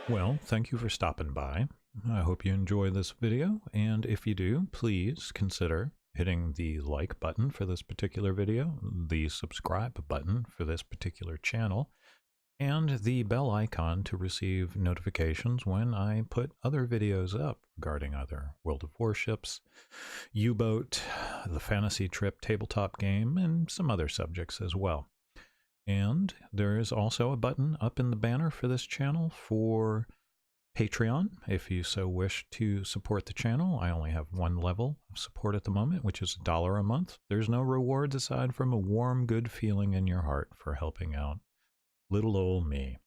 Well, thank you for stopping by. I hope you enjoy this video, and if you do, please consider hitting the like button for this particular video, the subscribe button for this particular channel, and the bell icon to receive notifications when I put other videos up regarding other World of Warships, U-Boat, the Fantasy Trip tabletop game, and some other subjects as well. And there is also a button up in the banner for this channel for Patreon, if you so wish to support the channel. I only have one level of support at the moment, which is $1 a month. There's no rewards aside from a warm, good feeling in your heart for helping out little old me.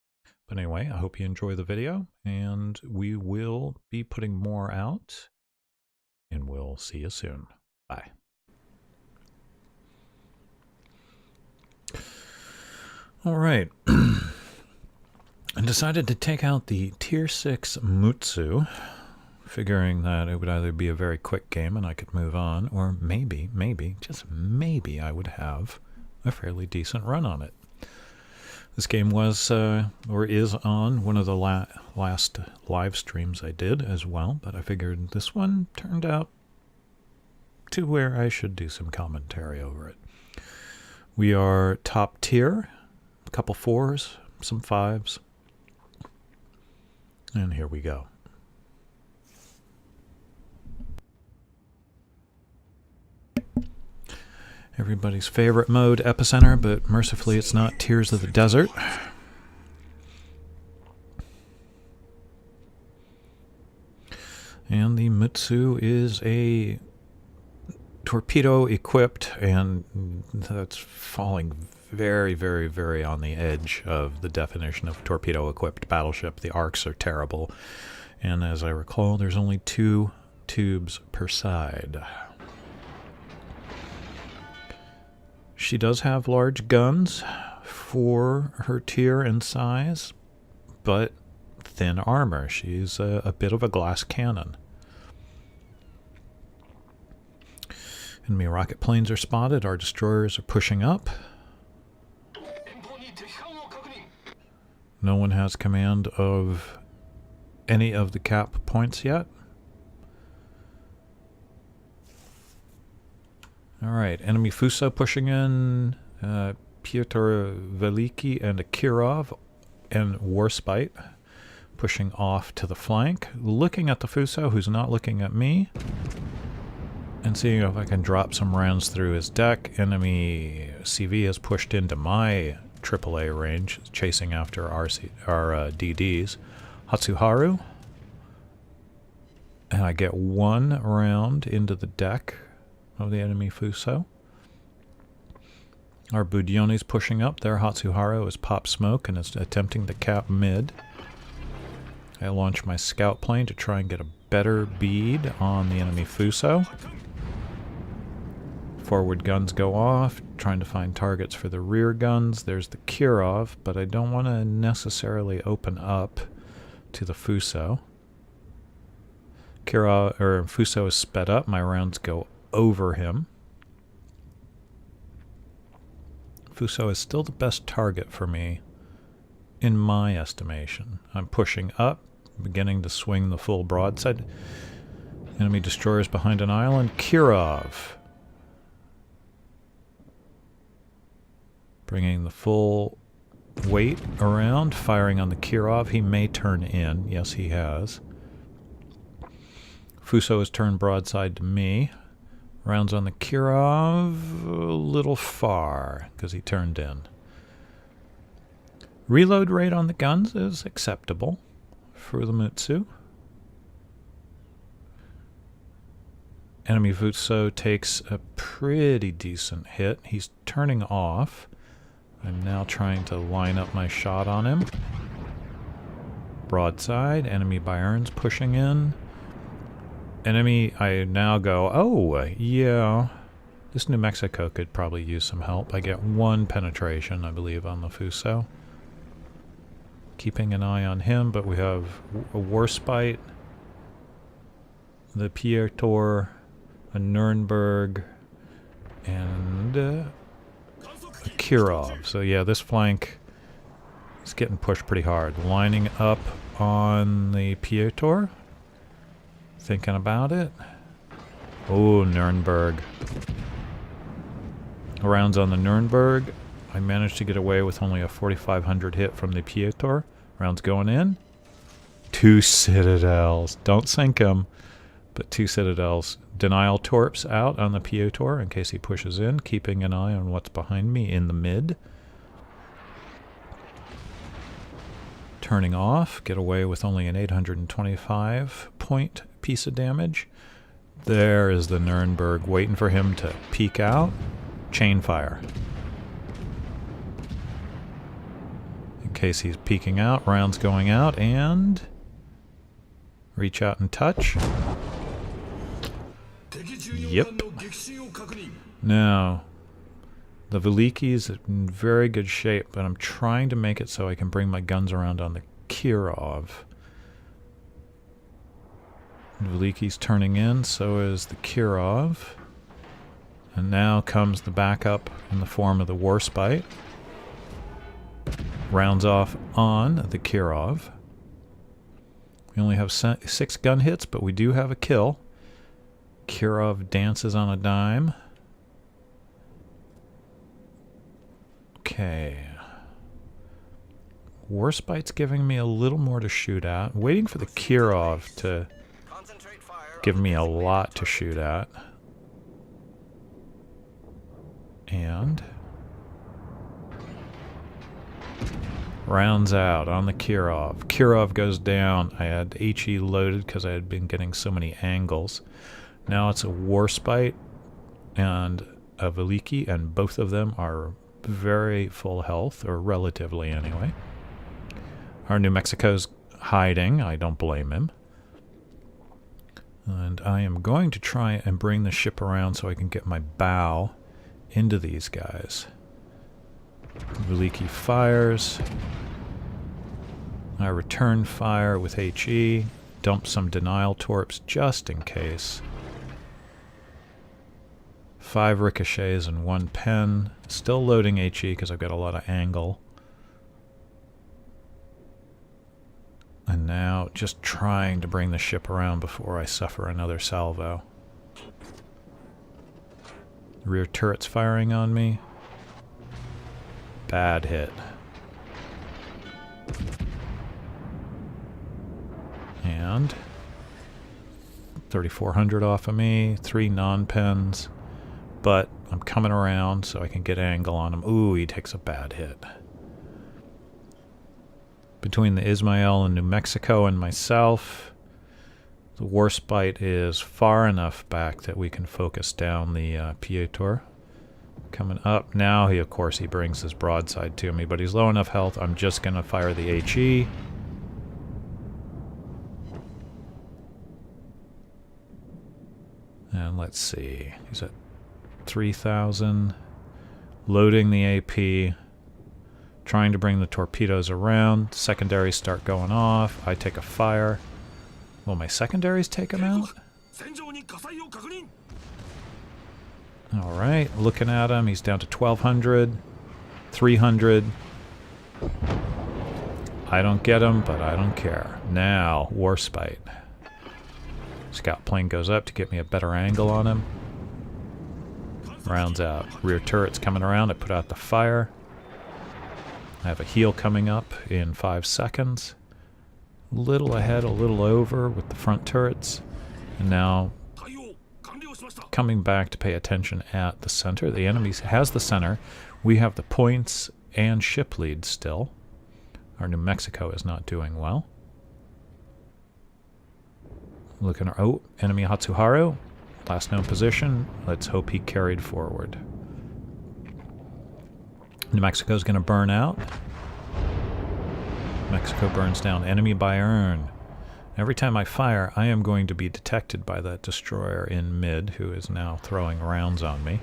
But anyway, I hope you enjoy the video, and we will be putting more out, and we'll see you soon. Bye. All right. I decided to take out the Tier 6 Mutsu, figuring that it would either be a very quick game and I could move on, or maybe, just maybe I would have a fairly decent run on it. This game was, or is on one of the last live streams I did as well, but I figured this one turned out to where I should do some commentary over it. We are top tier, a couple 4s, some 5s. And here we go. Everybody's favorite mode, Epicenter, but mercifully it's not Tears of the Desert. And the Mutsu is a torpedo equipped, and that's falling very, very on the edge of the definition of torpedo-equipped battleship. The arcs are terrible, and as I recall, there's only 2 tubes per side. She does have large guns for her tier and size, but thin armor. She's a bit of a glass cannon. Enemy rocket planes are spotted. Our destroyers are pushing up. No one has command of any of the cap points yet. Alright, enemy Fuso pushing in, Piotr Veliki and Akirov and Warspite pushing off to the flank. Looking at the Fuso, who's not looking at me, and seeing if I can drop some rounds through his deck. Enemy CV has pushed into my AAA range, chasing after our DDs. Hatsuharu. And I get 1 round into the deck of the enemy Fuso. Our Budione's pushing up there. Hatsuharu has popped smoke and is attempting to cap mid. I launch my scout plane to try and get a better bead on the enemy Fuso. Forward guns go off, trying to find targets for the rear guns. There's the Kirov, but I don't want to necessarily open up to the Fuso. Fuso is sped up. My rounds go over him. Fuso is still the best target for me, in my estimation. I'm pushing up, beginning to swing the full broadside. Enemy destroyers behind an island. Kirov. Bringing the full weight around, firing on the Kirov. He may turn in. Yes, he has. Fuso has turned broadside to me. Rounds on the Kirov, a little far, because he turned in. Reload rate on the guns is acceptable for the Mutsu. Enemy Fuso takes a pretty decent hit. He's turning off. I'm now trying to line up my shot on him. Broadside, enemy Bayern's pushing in. Enemy, I now go, oh, yeah, this New Mexico could probably use some help. I get 1 penetration, I believe, on the Fuso. Keeping an eye on him, but we have a Warspite the Pietor, a Nuremberg, and a Kirov. So yeah, this flank is getting pushed pretty hard. Lining up on the Pietor. Thinking about it. Oh, Nuremberg. Rounds on the Nuremberg. I managed to get away with only a 4,500 hit from the Pietor. Rounds going in. 2 citadels. Don't sink them, but 2 citadels. Denial torps out on the Pietor in case he pushes in, keeping an eye on what's behind me in the mid. Turning off, get away with only an 825 point piece of damage. There is the Nuremberg waiting for him to peek out. Chain fire. In case he's peeking out, rounds going out, and reach out and touch. Yep. Now, the Veliki's in very good shape, but I'm trying to make it so I can bring my guns around on the Kirov. Veliki's turning in, so is the Kirov. And now comes the backup in the form of the Warspite. Rounds off on the Kirov. We only have 6 gun hits, but we do have a kill. Kirov dances on a dime. Okay. Warspite's giving me a little more to shoot at. I'm waiting for the Kirov to give me a lot to shoot at. And rounds out on the Kirov. Kirov goes down. I had HE loaded because I had been getting so many angles. Now it's a Warspite and a Veliki, and both of them are very full health, or relatively anyway. Our New Mexico's hiding. I don't blame him. And I am going to try and bring the ship around so I can get my bow into these guys. Veliki fires. I return fire with HE. Dump some denial torps just in case. 5 ricochets and 1 pen. Still loading HE because I've got a lot of angle. And now just trying to bring the ship around before I suffer another salvo. Rear turret's firing on me. Bad hit. And 3,400 off of me. 3 non-pens. But I'm coming around so I can get angle on him. Ooh, he takes a bad hit. Between the Ismael and New Mexico and myself, the Warspite is far enough back that we can focus down the Pietor. Coming up now, of course he brings his broadside to me, but he's low enough health, I'm just going to fire the HE. And let's see, he's at 3,000, loading the AP. Trying to bring the torpedoes around. Secondaries start going off. I take a fire. Will my secondaries take him out? Alright, looking at him. He's down to 1,200. 300. I don't get him, but I don't care. Now, Warspite. Scout plane goes up to get me a better angle on him. Rounds out. Rear turret's coming around. I put out the fire. I have a heal coming up in 5 seconds. A little ahead, a little over with the front turrets. And now coming back to pay attention at the center. The enemy has the center. We have the points and ship lead still. Our New Mexico is not doing well. Looking, oh, enemy Hatsuharu. Last known position. Let's hope he carried forward. New Mexico's going to burn out. Mexico burns down. Enemy Bayern. Every time I fire, I am going to be detected by that destroyer in mid, who is now throwing rounds on me.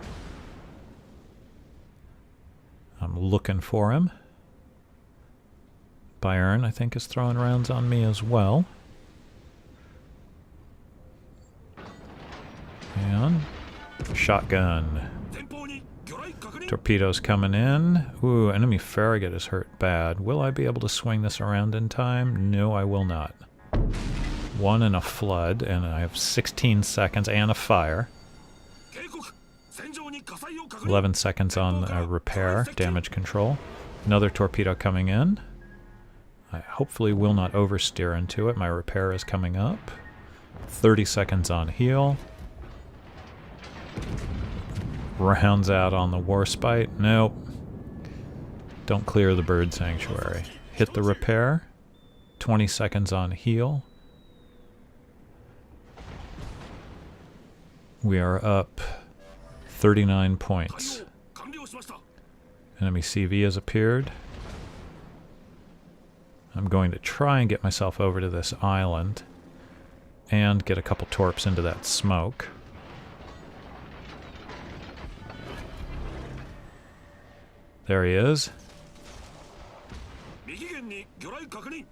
I'm looking for him. Bayern, I think, is throwing rounds on me as well. And shotgun. Torpedoes coming in. Ooh, enemy farragut is hurt bad. Will I be able to swing this around in time? No, I will not. One in a flood, and I have 16 seconds and a fire. 11 seconds on repair, damage control. Another torpedo coming in. I hopefully will not oversteer into it. My repair is coming up. 30 seconds on heal. Rounds out on the Warspite. Nope. Don't clear the bird sanctuary. Hit the repair. 20 seconds on heal. We are up 39 points. Enemy CV has appeared. I'm going to try and get myself over to this island and get a couple torps into that smoke. There he is.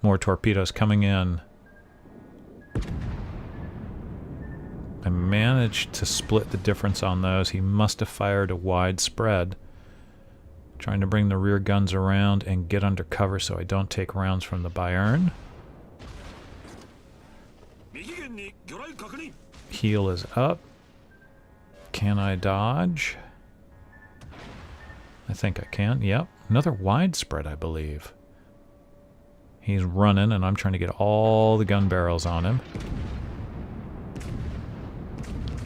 More torpedoes coming in. I managed to split the difference on those. He must have fired a wide spread. Trying to bring the rear guns around and get under cover so I don't take rounds from the Bayern. Heel is up. Can I dodge? I think I can. Yep. Another wide spread, I believe. He's running, and I'm trying to get all the gun barrels on him.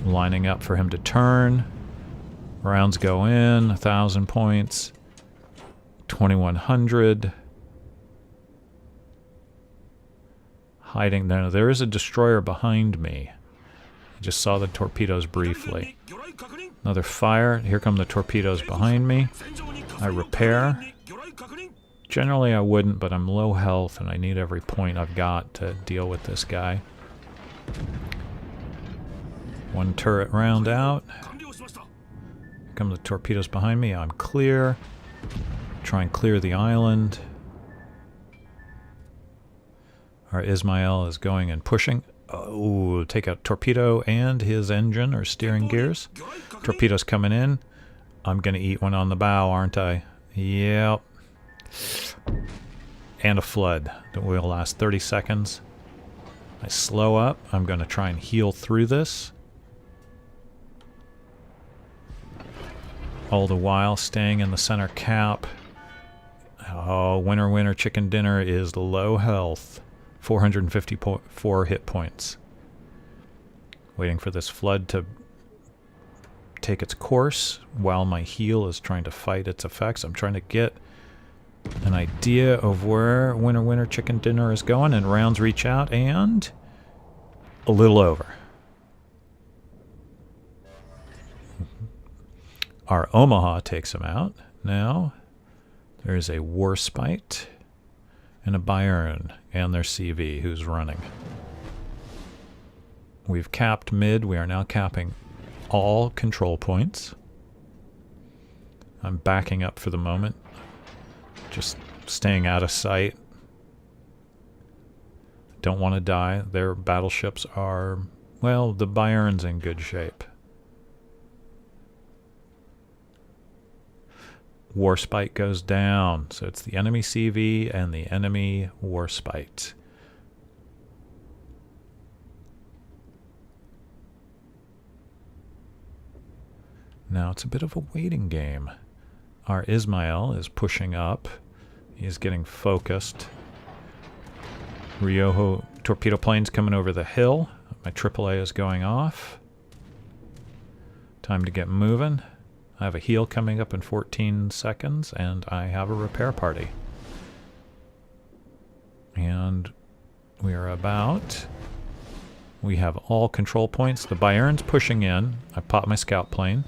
Lining up for him to turn. Rounds go in. 1,000 points. 2,100. Hiding there. There is a destroyer behind me. I just saw the torpedoes briefly. Another fire. Here come the torpedoes behind me. I repair. Generally I wouldn't, but I'm low health and I need every point I've got to deal with this guy. One turret round out. Here come the torpedoes behind me. I'm clear. Try and clear the island. Our Ismail is going and pushing. Oh, take out torpedo and his engine or steering gears. Torpedoes coming in. I'm going to eat one on the bow, aren't I? Yep. And a flood that will last 30 seconds. I slow up. I'm going to try and heal through this. All the while staying in the center cap. Oh, winner, winner, chicken dinner is low health. 454 hit points. Waiting for this flood to take its course while my heal is trying to fight its effects. I'm trying to get an idea of where winner, winner, chicken dinner is going, and rounds reach out, and a little over. Our Omaha takes him out. Now there's a Warspite and a Bayern and their CV who's running. We've capped mid. We are now capping all control points. I'm backing up for the moment. Just staying out of sight. Don't want to die. Their battleships are, well, the Bayern's in good shape. Warspite goes down. So it's the enemy CV and the enemy Warspite. Now it's a bit of a waiting game. Our Ismail is pushing up. He's getting focused. Ryoho torpedo planes coming over the hill. My AAA is going off. Time to get moving. I have a heal coming up in 14 seconds, and I have a repair party. And we are about... We have all control points. The Bayern's pushing in. I pop my scout plane.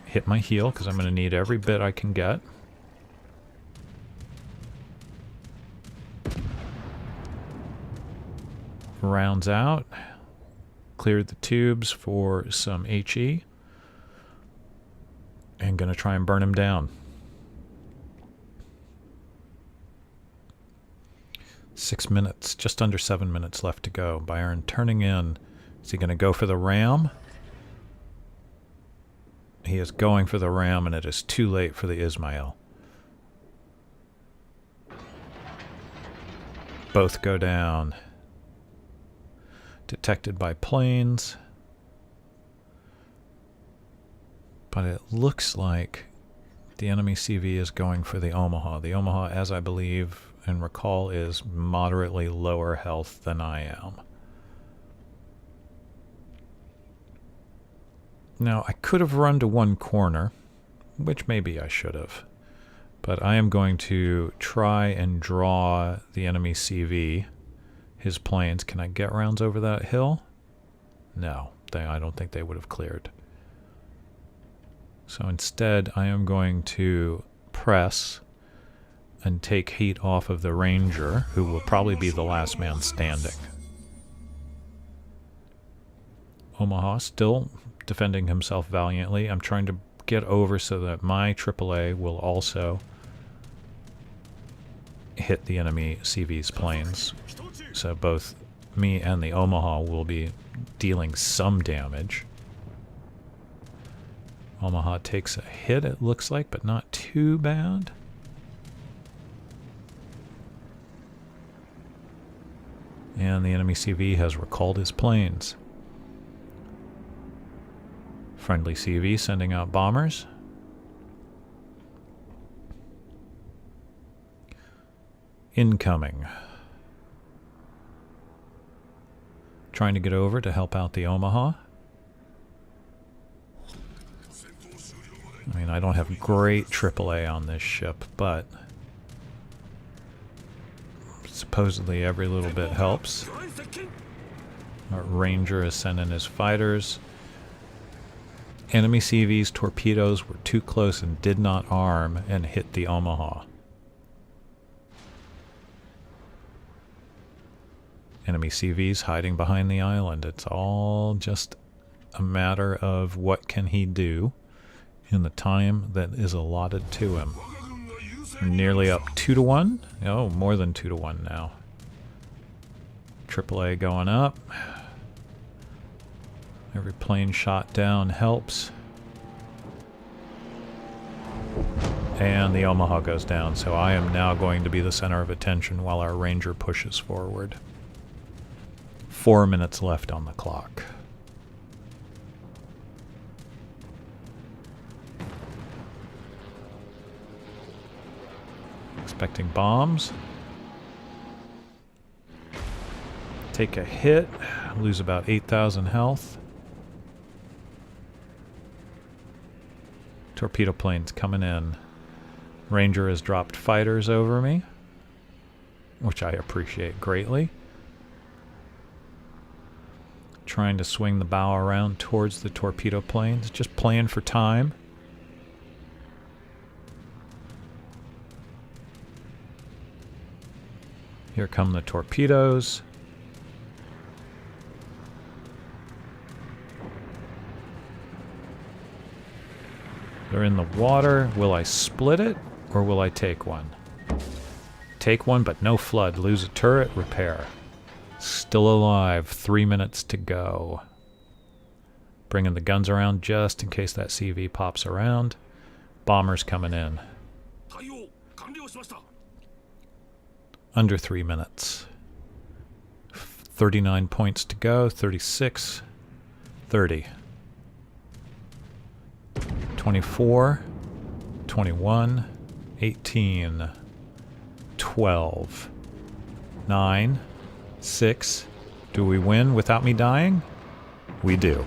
Hit my heal, because I'm going to need every bit I can get. Rounds out. Cleared the tubes for some HE. And going to try and burn him down. 6 minutes, just under 7 minutes left to go. Bayern turning in Is he going to go for the ram? He is going for the ram, and it is too late for the Ismail. Both go down. Detected by planes. But it looks like the enemy CV is going for the Omaha. The Omaha, as I believe and recall, is moderately lower health than I am. Now, I could have run to one corner, which maybe I should have. But I am going to try and draw the enemy CV, his planes. Can I get rounds over that hill? No, I don't think they would have cleared. So instead, I am going to press and take heat off of the Ranger, who will probably be the last man standing. Omaha still defending himself valiantly. I'm trying to get over so that my AAA will also hit the enemy CV's planes. So both me and the Omaha will be dealing some damage. Omaha takes a hit, it looks like, but not too bad. And the enemy CV has recalled his planes. Friendly CV sending out bombers. Incoming. Trying to get over to help out the Omaha. I mean, I don't have great AAA on this ship, but supposedly every little bit helps. Our Ranger is sending his fighters. Enemy CV's torpedoes were too close and did not arm and hit the Omaha. Enemy CV's hiding behind the island. It's all just a matter of what can he do in the time that is allotted to him. We're nearly up 2-1. Oh, more than 2-1 now. AAA going up. Every plane shot down helps. And the Omaha goes down, so I am now going to be the center of attention while our Ranger pushes forward. 4 minutes left on the clock. Expecting bombs. Take a hit, lose about 8,000 health. Torpedo planes coming in. Ranger has dropped fighters over me, which I appreciate greatly. Trying to swing the bow around towards the torpedo planes, just playing for time. Here come the torpedoes. They're in the water. Will I split it, or will I take one? Take one, but no flood. Lose a turret, repair. Still alive. 3 minutes to go. Bringing the guns around just in case that CV pops around. Bombers coming in. Under 3 minutes. 39 points to go. 36. 30. 24. 21. 18. 12. 9. 6. Do we win without me dying? We do.